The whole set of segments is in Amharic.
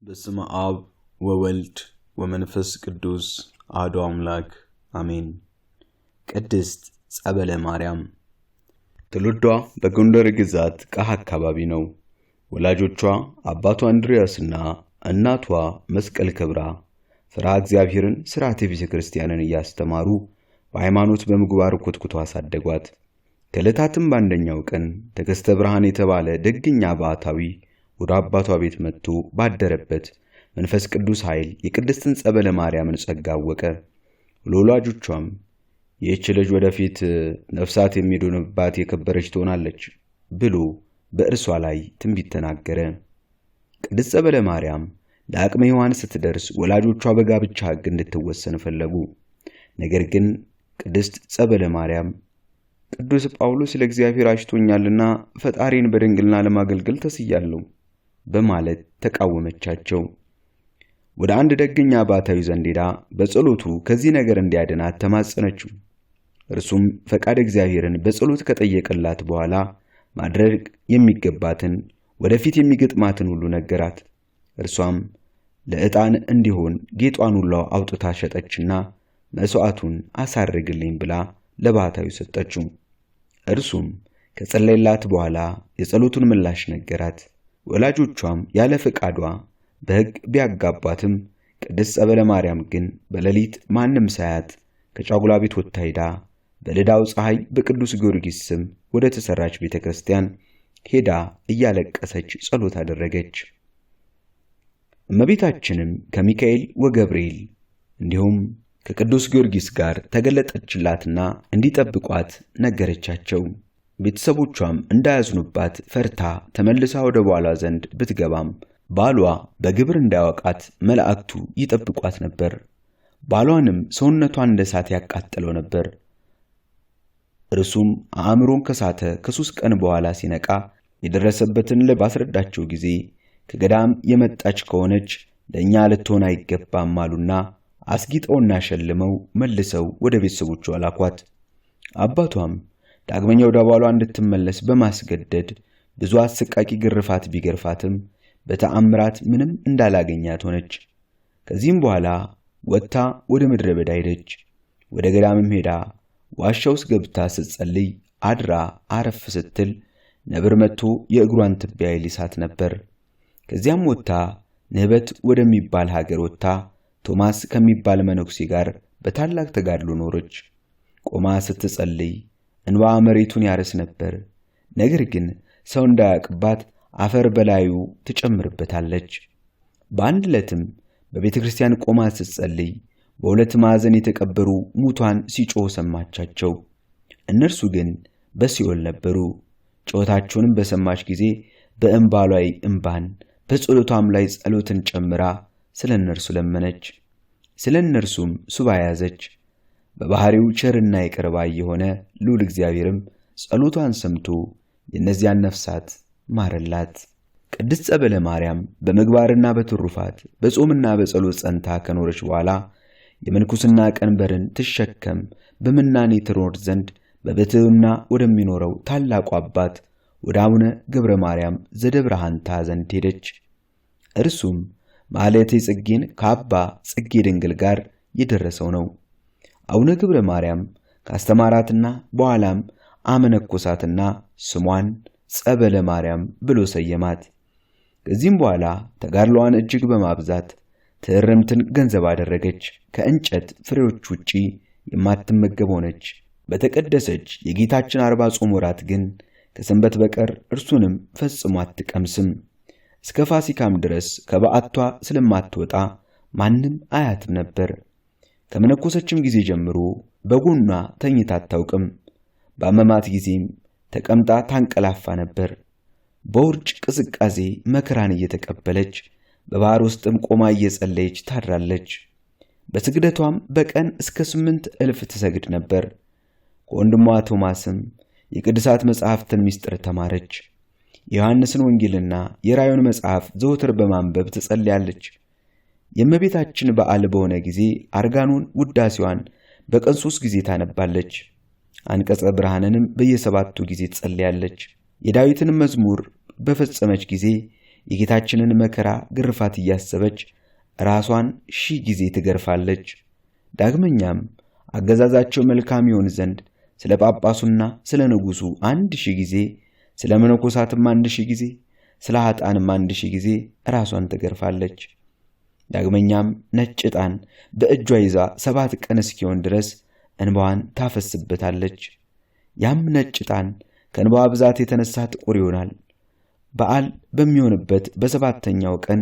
በስመ አብ ወወልድ ወመንፈስ ቅዱስ አሐዱ አምላክ አሜን። ቅድስት ጸበለ ማርያም ትውልዷ በጎንደር ግዛት ቃህ አካባቢ ነው። ወላጆቿ አባቷ እንድርያስና እናቷ መስቀል ክብራ ፍርሃ እግዚአብሔርን ሥርዓተ ቤተክርስቲያንን እያስተማሩ በሃይማኖት በምግባር ኮትኩተው አሳደጓት። ከዕለታትም በአንደኛው ቀን ተከስተ ብርሃን የተባለ ደግኛ ባሕታዊ ወደ አባቷ ቤት መጥቶ ባደረበት መንፈስ ቅዱስ ኃይል የቅድስትን ጸበለ ማርያምን ጸጋ አወቀ። ለወላጆቿም ይህች ልጅ ወደፊት ነፍሳት የሚድኑባት የከበረች ትሆናለች ብሎ በእርሷ ላይ ትንቢት ተናገረ። ቅድስት ጸበለ ማርያም ለአቅመ ሔዋን ስትደርስ ወላጆቿ በጋብቻ ሕግ እንድትወሰን ፈለጉ። ነገር ግን ቅድስት ጸበለ ማርያም ቅዱስ ጳውሎስ ለእግዚአብሔር አጭቶኛልና ፈጣሪን በድንግልና ለማገልገል ተስያለሁ በማለት ተቃወመቻቸው። ወደ አንድ ደግኛ ባሕታዊ ዘንድ ሄዳ በጸሎቱ ከዚህ ነገር እንዲያድናት ተማጸነችው። እርሱም ፈቃድ እግዚአብሔርን በጸሎት ከጠየቀላት በኋላ ማድረግ የሚገባትን ወደፊት የሚገጥማትን ሁሉ ነገራት። እርሷም ለዕጣን እንዲሆን ጌጧን ሁሉ አውጥታ ሸጠችና መስዋዕቱን አሳርግልኝ ብላ ለባሕታዊ ሰጠችው። እርሱም ከጸለየላት በኋላ የጸሎቱን ምላሽ ነገራት። ወላጆቿም ያለ ፈቃዷ በሕግ ቢያጋባትም ቅድስት ጸበለ ማርያም ግን በሌሊት ማንም ሳያት ከጫጉላ ቤት ወጥታ ሄዳ በልዳው ፀሐይ በቅዱስ ጊዮርጊስ ስም ወደ ተሰራች ቤተክርስቲያን ሄዳ እያለቀሰች ጸሎት አደረገች። እመቤታችንም ከሚካኤል ወገብርኤል እንዲሁም ከቅዱስ ጊዮርጊስ ጋር ተገለጠችላትና እንዲጠብቋት ነገረቻቸው። ቤተሰቦቿም እንዳያዝኑባት ፈርታ ተመልሳ ወደ ባሏ ዘንድ ብትገባም ባሏ በግብር እንዳያወቃት መላእክቱ ይጠብቋት ነበር። ባሏንም ሰውነቷን እንደ እሳት ያቃጥለው ነበር። እርሱም አእምሮን ከሳተ ከ3 ቀን በኋላ ሲነቃ የደረሰበትን ባስረዳቸው ጊዜ ከገዳም የመጣች ከሆነች ለእኛ ልትሆን አይገባም አሉና አስጊጠውና ሸልመው መልሰው ወደ ቤተሰቦቿ ላኳት። አባቷም ዳግመኛ ወደ ባሏ እንድትመለስ በማስገደድ ብዙ አሰቃቂ ግርፋት ቢገርፋትም በተአምራት ምንም እንዳላገኛት ሆነች። ከዚህም በኋላ ወጥታ ወደ ምድረ በዳ ሄደች። ወደ ገዳምም ሄዳ ዋሻ ውስጥ ገብታ ስትጸልይ አድራ አረፍ ስትል ነብር መጥቶ የእግሯን ትቢያ ይልሳት ነበር። ከዚያም ወጥታ ንህበት ወደሚባል ሀገር ወጥታ ቶማስ ከሚባል መነኩሴ ጋር በታላቅ ተጋድሎ ኖረች። ቆማ ስትጸልይ እንባ መሬቱን ያርስ ነበር። ነገር ግን ሰው እንዳያውቅባት አፈር በላዩ ትጨምርበታለች። በአንድ ዕለትም በቤተክርስቲያን ቆማ ስትጸልይ በሁለት ማዕዘን የተቀበሩ ሙታን ሲጮሁ ሰማቻቸው። እነርሱ ግን በሲኦል ነበሩ። ጮታቸውንም በሰማች ጊዜ በእንባ ላይ እንባን በጸሎቷም ላይ ጸሎትን ጨምራ ስለ እነርሱ ለመነች። ስለ እነርሱም ሱባዔ ያዘች። በባህሪው ቸርና ይቅር ባይ የሆነ ልዑል እግዚአብሔርም ጸሎቷን ሰምቶ የእነዚያን ነፍሳት ማረላት። ቅድስት ጸበለ ማርያም በምግባርና በትሩፋት በጾምና በጸሎት ጸንታ ከኖረች በኋላ የምንኩስና ቀንበርን ትሸከም በምናኔ ትኖር ዘንድ በብሕትውና ወደሚኖረው ታላቁ አባት ወደ አቡነ ገብረ ማርያም ዘደብረ ሐንታ ዘንድ ሄደች። እርሱም ማኅሌተ ጽጌን ከአባ ጽጌ ድንግል ጋር የደረሰው ነው። አቡነ ገብረ ማርያም ካስተማራትና በኋላም አመነኮሳትና ስሟን ጸበለ ማርያም ብሎ ሰየማት። ከዚህም በኋላ ተጋድሎዋን እጅግ በማብዛት ትዕርምትን ገንዘብ አደረገች። ከእንጨት ፍሬዎች ውጪ የማትመገብ ሆነች። በተቀደሰች የጌታችን 40 ጾም ወራት ግን ከሰንበት በቀር እርሱንም ፈጽሞ አትቀምስም። እስከ ፋሲካም ድረስ ከበዓቷ ስለማትወጣ ማንም አያትም ነበር። ከመነኮሰችም ጊዜ ጀምሮ በጎኗ ተኝታ አታውቅም። በአመማት ጊዜም ተቀምጣ ታንቀላፋ ነበር። በውርጭ ቅዝቃዜ መከራን እየተቀበለች በባህር ውስጥም ቆማ እየጸለየች ታድራለች። በስግደቷም በቀን እስከ 8,000 ትሰግድ ነበር። ከወንድሟ ቶማስም የቅዱሳት መጻሕፍትን ምስጢር ተማረች። የዮሐንስን ወንጌልና የራእዩን መጽሐፍ ዘወትር በማንበብ ትጸልያለች። የእመቤታችን በዓል በሆነ ጊዜ አርጋኖን ውዳሴዋን በቀን 3 ጊዜ ታነባለች። አንቀጸ ብርሃንንም በየ7ቱ ጊዜ ትጸልያለች። የዳዊትን መዝሙር በፈጸመች ጊዜ የጌታችንን መከራ ግርፋት እያሰበች ራሷን 1000 ጊዜ ትገርፋለች። ዳግመኛም አገዛዛቸው መልካም ይሆን ዘንድ ስለ ጳጳሱና ስለ ንጉሱ 1000 ጊዜ፣ ስለ መነኮሳትም 1000 ጊዜ፣ ስለ ኃጥአንም 1000 ጊዜ ራሷን ትገርፋለች። ዳግመኛም ነጭ ዕጣን በእጇ ይዛ 7 ቀን እስኪሆን ድረስ እንባዋን ታፈስበታለች። ያም ነጭ ዕጣን ከእንባዋ ብዛት የተነሳ ጥቁር ይሆናል። በዓል በሚሆንበት በሰባተኛው ቀን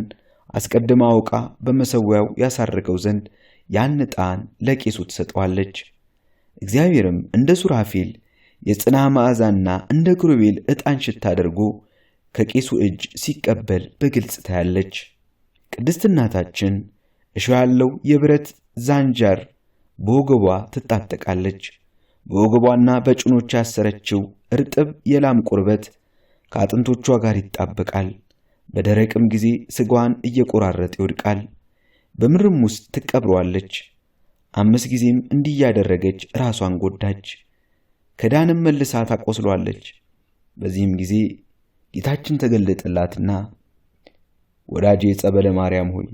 አስቀድማ አውቃ በመሠዊያው ያሳርገው ዘንድ ያን ዕጣን ለቄሱ ትሰጠዋለች። እግዚአብሔርም እንደ ሱራፌል የጽና መዓዛና እንደ ኪሩቤል ዕጣን ሽታ አድርጎ ከቄሱ እጅ ሲቀበል በግልጽ ታያለች። ቅድስት እናታችን እሾህ ያለው የብረት ዛንጃር በወገቧ ትጣጠቃለች። በወገቧና በጭኖቿ ያሰረችው እርጥብ የላም ቁርበት ከአጥንቶቿ ጋር ይጣበቃል። በደረቅም ጊዜ ስጋዋን እየቆራረጠ ይወድቃል። በምድርም ውስጥ ትቀብረዋለች። 5 ጊዜም እንዲህ ያደረገች ራሷን ጎዳች። ከዳንም መልሳ ታቆስሏለች። በዚህም ጊዜ ጌታችን ተገለጠላትና ወዳጄ ጸበለ ማርያም ሆይ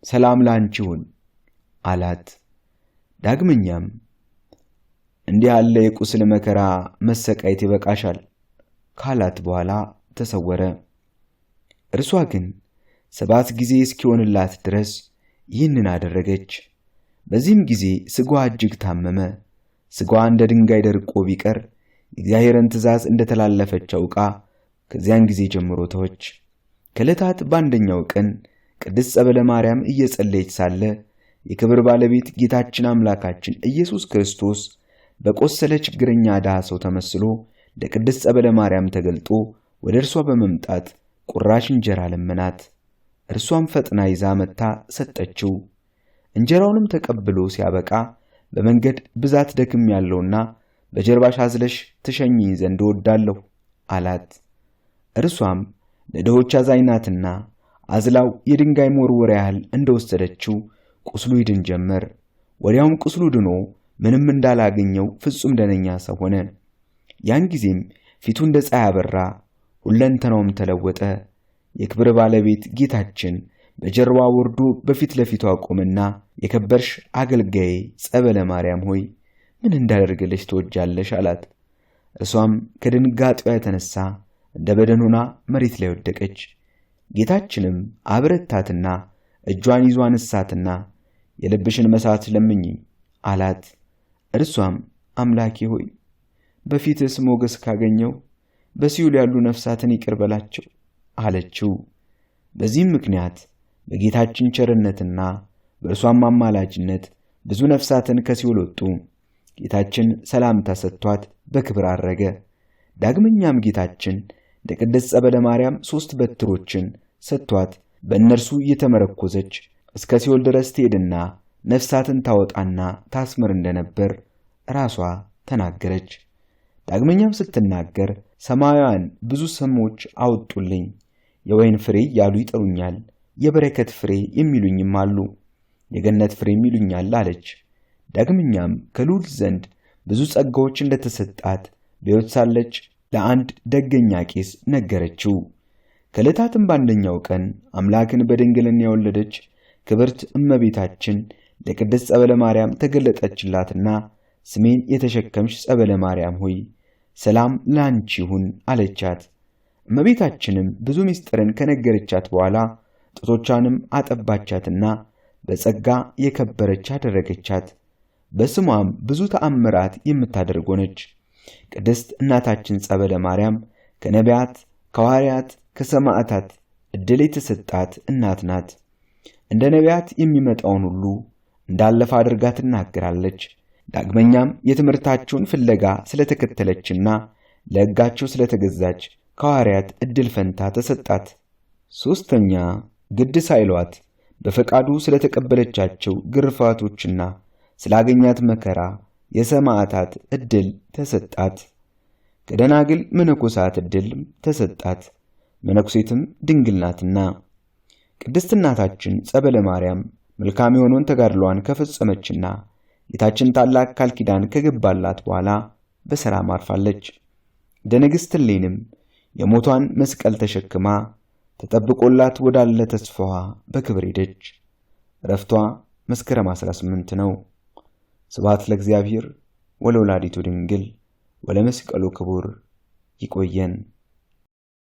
ሰላም ላንቺ ይሁን አላት። ዳግመኛም እንዲህ ያለ የቁስል መከራ መሰቃየት ይበቃሻል ካላት በኋላ ተሰወረ። እርሷ ግን 7 ጊዜ እስኪሆንላት ድረስ ይህንን አደረገች። በዚህም ጊዜ ስጋዋ እጅግ ታመመ። ስጋዋ እንደ ድንጋይ ደርቆ ቢቀር የእግዚአብሔርን ትእዛዝ እንደተላለፈች አውቃ ከዚያን ጊዜ ጀምሮ ተወች። ከዕለታት በአንደኛው ቀን ቅድስት ጸበለ ማርያም እየጸለየች ሳለ የክብር ባለቤት ጌታችን አምላካችን ኢየሱስ ክርስቶስ በቆሰለ ችግረኛ ድሃ ሰው ተመስሎ ለቅድስት ጸበለ ማርያም ተገልጦ ወደ እርሷ በመምጣት ቁራሽ እንጀራ ለመናት። እርሷም ፈጥና ይዛ መጥታ ሰጠችው። እንጀራውንም ተቀብሎ ሲያበቃ በመንገድ ብዛት ደክም ያለውና በጀርባሽ አዝለሽ ትሸኚኝ ዘንድ እወዳለሁ አላት። እርሷም ለድሆች አዛኝ ናትና አዝላው የድንጋይ መወርወሪያ ያህል እንደወሰደችው ቁስሉ ይድን ጀመር። ወዲያውም ቁስሉ ድኖ ምንም እንዳላገኘው ፍጹም ደነኛ ሰው ሆነ። ያን ጊዜም ፊቱ እንደ ፀሐይ አበራ፣ ሁለንተናውም ተለወጠ። የክብር ባለቤት ጌታችን በጀርባ ወርዶ በፊት ለፊቱ አቆመና የከበርሽ አገልጋዬ ጸበለ ማርያም ሆይ ምን እንዳደርግልሽ ትወጃለሽ አላት። እርሷም ከድንጋጤዋ የተነሳ እንደ በደን ሆና መሬት ላይ ወደቀች። ጌታችንም አበረታትና እጇን ይዞ አነሳትና የልብሽን መሳት ለምኚኝ አላት። እርሷም አምላኬ ሆይ በፊትስ ሞገስ ካገኘው በሲኦል ያሉ ነፍሳትን ይቅር በላቸው አለችው። በዚህም ምክንያት በጌታችን ቸርነትና በእርሷም አማላጅነት ብዙ ነፍሳትን ከሲኦል ወጡ። ጌታችን ሰላምታ ሰጥቷት በክብር አረገ። ዳግመኛም ጌታችን ለቅድስት ጸበለ ማርያም 3 በትሮችን ሰጥቷት በእነርሱ እየተመረኮዘች እስከ ሲኦል ድረስ ትሄድና ነፍሳትን ታወጣና ታስምር እንደነበር ራሷ ተናገረች። ዳግመኛም ስትናገር ሰማያውያን ብዙ ስሞች አወጡልኝ፣ የወይን ፍሬ ያሉ ይጠሩኛል፣ የበረከት ፍሬ የሚሉኝም አሉ፣ የገነት ፍሬ የሚሉኛል አለች። ዳግመኛም ከልዑል ዘንድ ብዙ ጸጋዎች እንደተሰጣት በሕይወት ሳለች ለአንድ ደገኛ ቄስ ነገረችው። ከዕለታትም በአንደኛው ቀን አምላክን በድንግልና የወለደች ክብርት እመቤታችን ለቅድስት ጸበለ ማርያም ተገለጠችላትና ስሜን የተሸከምሽ ጸበለ ማርያም ሆይ ሰላም ላንቺ ይሁን አለቻት። እመቤታችንም ብዙ ምስጢርን ከነገረቻት በኋላ ጡቶቿንም አጠባቻትና በጸጋ የከበረች አደረገቻት። በስሟም ብዙ ተአምራት የምታደርግ ሆነች። ቅድስት እናታችን ጸበለ ማርያም ከነቢያት፣ ከሐዋርያት፣ ከሰማዕታት ዕድል የተሰጣት እናት ናት። እንደ ነቢያት የሚመጣውን ሁሉ እንዳለፈ አድርጋ ትናገራለች። ዳግመኛም የትምህርታቸውን ፍለጋ ስለተከተለችና ለሕጋቸው ስለተገዛች ከሐዋርያት ዕድል ፈንታ ተሰጣት። ሦስተኛ ግድ ሳይሏት በፈቃዱ ስለተቀበለቻቸው ግርፋቶችና ስላገኛት መከራ የሰማዕታት ዕድል ተሰጣት። ከደናግል መነኮሳት ዕድል ተሰጣት። መነኩሴትም ድንግል ናትና። ቅድስት እናታችን ጸበለ ማርያም መልካም የሆነውን ተጋድሏን ከፈጸመችና ጌታችን ታላቅ ቃል ኪዳን ከገባላት በኋላ በሰላም አርፋለች። ደንግሥት እሌኒም የሞቷን መስቀል ተሸክማ ተጠብቆላት ወዳለ ተስፋዋ በክብር ሄደች። ዕረፍቷ መስከረም 18 ነው። ስብሐት ለእግዚአብሔር ወለወላዲቱ ድንግል ወለመስቀሉ ክቡር። ይቆየን።